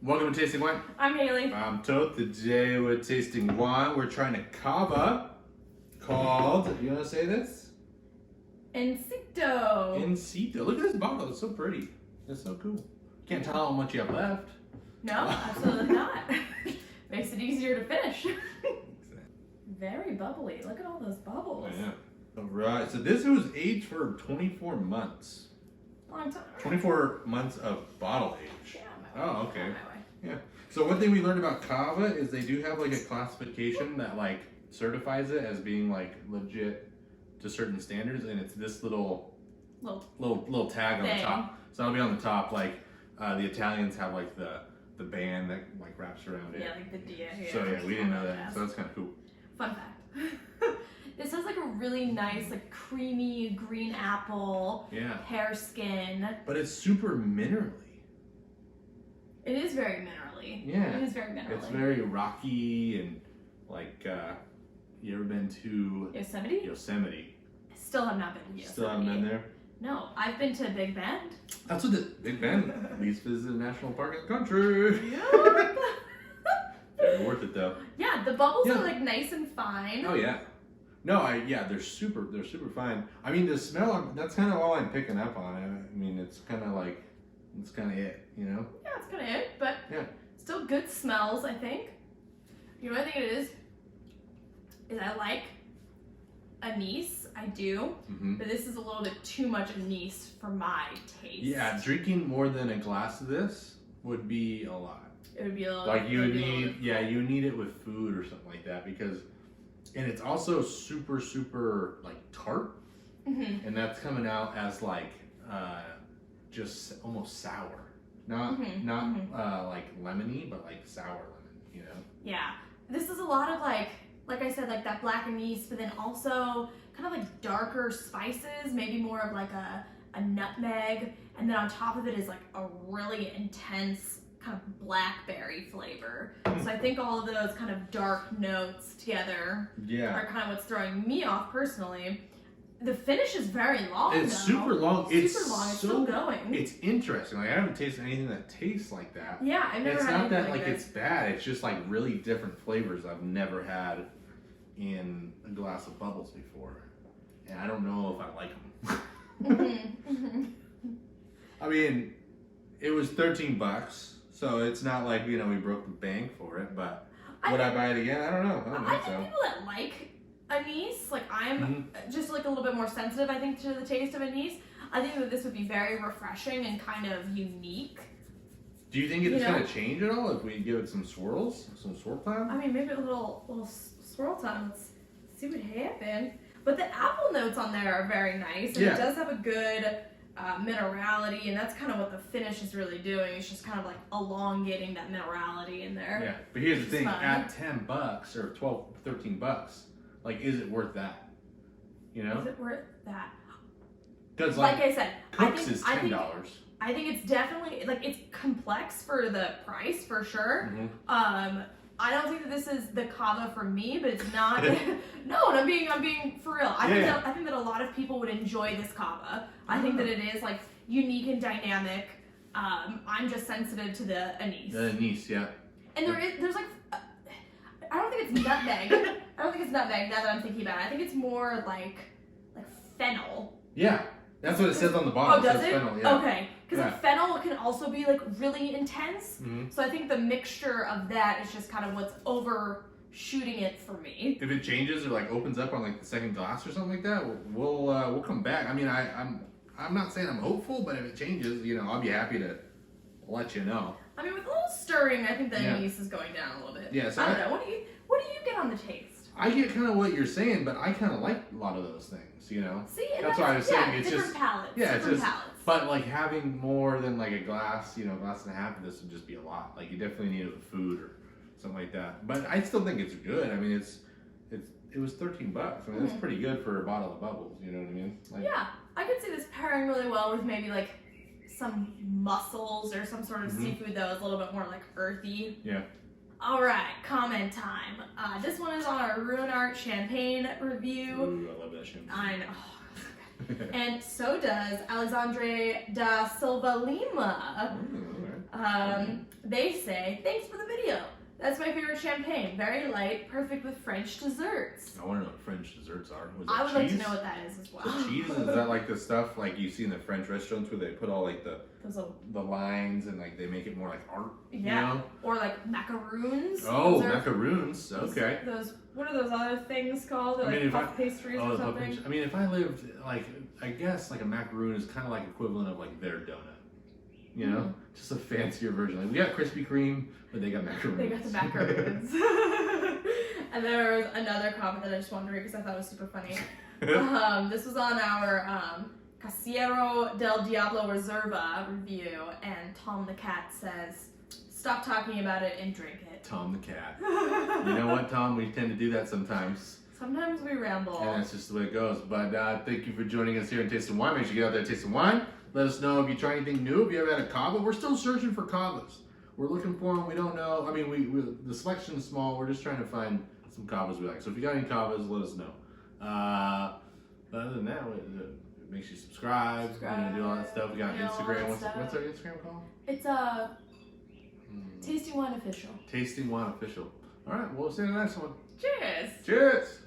Welcome to Tasting Wine. I'm Haley. I'm Toth. Today we're tasting wine. We're trying a Cava called, you want to say this? Insito. Insito. Look at this bottle. It's so pretty. It's so cool. Can't tell how much you have left. No, absolutely not. Makes it easier to finish. Very bubbly. Look at all those bubbles. Yeah. All right. So this was aged for 24 months. Long time. 24 months of bottle age. Yeah, Oh, okay. Yeah. So one thing we learned about Cava is they do have like a classification that like certifies it as being like legit to certain standards, and it's this little tag on the top. So that'll be on the top, like the Italians have like the band that like wraps around it. Yeah, like the dia here. So yeah, we didn't know that. So that's kind of cool. Fun fact. This has like a really nice, like creamy green apple. Yeah. Pear skin. But it's super minerally. It is very minerally. Yeah. It is very minerally. It's very rocky and like, you ever been to Yosemite? Yosemite. I still have not been to Yosemite. Still haven't been there? No, I've been to Big Bend. That's what the Big Bend, least visited national park in the country. Yeah. Very worth it though. Yeah, the bubbles are like nice and fine. Oh yeah. No, they're super fine. I mean, the smell, that's kind of all I'm picking up on. I mean, it's kind of it, you know? Yeah, it's kind of it, but yeah, still good smells, I think. You know what I think it is I like anise, I do, but this is a little bit too much anise for my taste. Yeah, drinking more than a glass of this would be a lot. It would be a little like you would need, you would need it with food or something like that because, and it's also super like tart, and that's coming out as like just almost sour, not like lemony, but like sour lemon, you know? Yeah, this is a lot of like I said, like that black anise, but then also kind of like darker spices, maybe more of like a nutmeg, and then on top of it is like a really intense kind of blackberry flavor. So I think all of those kind of dark notes together are kind of what's throwing me off personally. The finish is very long. It's super long. It's super long. It's still going. It's interesting. Like I haven't tasted anything that tastes like that. Yeah, I've never had anything. It's not that like it's bad. It's just like really different flavors I've never had in a glass of bubbles before, and I don't know if I like them. I mean, it was $13, so it's not like we broke the bank for it. But would I buy it again? I don't know. I think people that like anise, like I'm just like a little bit more sensitive, I think, to the taste of anise. I think that this would be very refreshing and kind of unique. Do you think it's going to change at all if we give it some swirls, some swirl time? I mean, maybe a little swirl time. Let's see what happens. But the apple notes on there are very nice, and it does have a good minerality, and that's kind of what the finish is really doing. It's just kind of like elongating that minerality in there. Yeah, but here's the thing: at $10 or $13, like, is it worth that? You know? Is it worth that? Because like I said, Cook's is $10. I think it's definitely like it's complex for the price for sure. I don't think that this is the Cava for me, but it's not. No, and I'm being for real. I think that a lot of people would enjoy this Cava. I think that it is like unique and dynamic. I'm just sensitive to the anise. The anise, yeah. And there's like, I don't think it's nutmeg. I don't think it's nutmeg now that I'm thinking about it. I think it's more like fennel. Yeah, that's what it says on the bottle. Oh, does it? Fennel, yeah. Okay, because fennel can also be like really intense. So I think the mixture of that is just kind of what's overshooting it for me. If it changes or like opens up on like the second glass or something like that, we'll come back. I mean, I'm not saying I'm hopeful, but if it changes, I'll be happy to let you know. I mean, with a little stirring, I think the anise is going down a little bit. Yeah, so I don't know. What do you get on the taste? I get kind of what you're saying, but I kind of like a lot of those things, See, that's why I was saying it's different just palates. Yeah, different it's just. palates. But like having more than like a glass, glass and a half of this would just be a lot. Like you definitely need it with food or something like that. But I still think it's good. I mean, it was $13. I mean, that's pretty good for a bottle of bubbles. You know what I mean? Like, yeah, I could see this pairing really well with maybe like some mussels or some sort of seafood that was a little bit more like earthy. Yeah. All right, comment time. This one is on our Ruin Art Champagne review. Ooh, I love that champagne. I know. And so does Alexandre da Silva Lima. They say, thanks for the video. That's my favorite champagne. Very light, perfect with French desserts. I want to know what French desserts are. I would like to know what that is as well. The cheese, is that like the stuff like you see in the French restaurants where they put all like the lines and like they make it more like art? Yeah. You know? Or like macaroons. Oh, macaroons. Okay. What are those other things called? They're like puff pastries or something? I mean, if I lived like, I guess like a macaroon is kind of like equivalent of like their donut. You know, just a fancier version. Like we got Krispy Kreme, but they got macaroons. They got the macaroons. And there was another comment that I just wanted to read because I thought it was super funny. This was on our Casillero del Diablo Reserva review, and Tom the cat says, "Stop talking about it and drink it." Tom the cat. You know what, Tom? We tend to do that sometimes. Sometimes we ramble. And that's just the way it goes. But thank you for joining us here in Taste of Wine. Make sure you get out there and taste some wine. Let us know if you try anything new. If you ever had a Cava, we're still searching for Cavas. We're looking for them. We don't know. I mean, we the selection is small. We're just trying to find some Cavas we like. So if you got any Cavas, let us know. But other than that, it makes you subscribe. You know, do all that stuff. We got Instagram. What's our Instagram called? It's Tasting Wine Official. Tasting Wine Official. All right, we'll see you in the next one. Cheers. Cheers.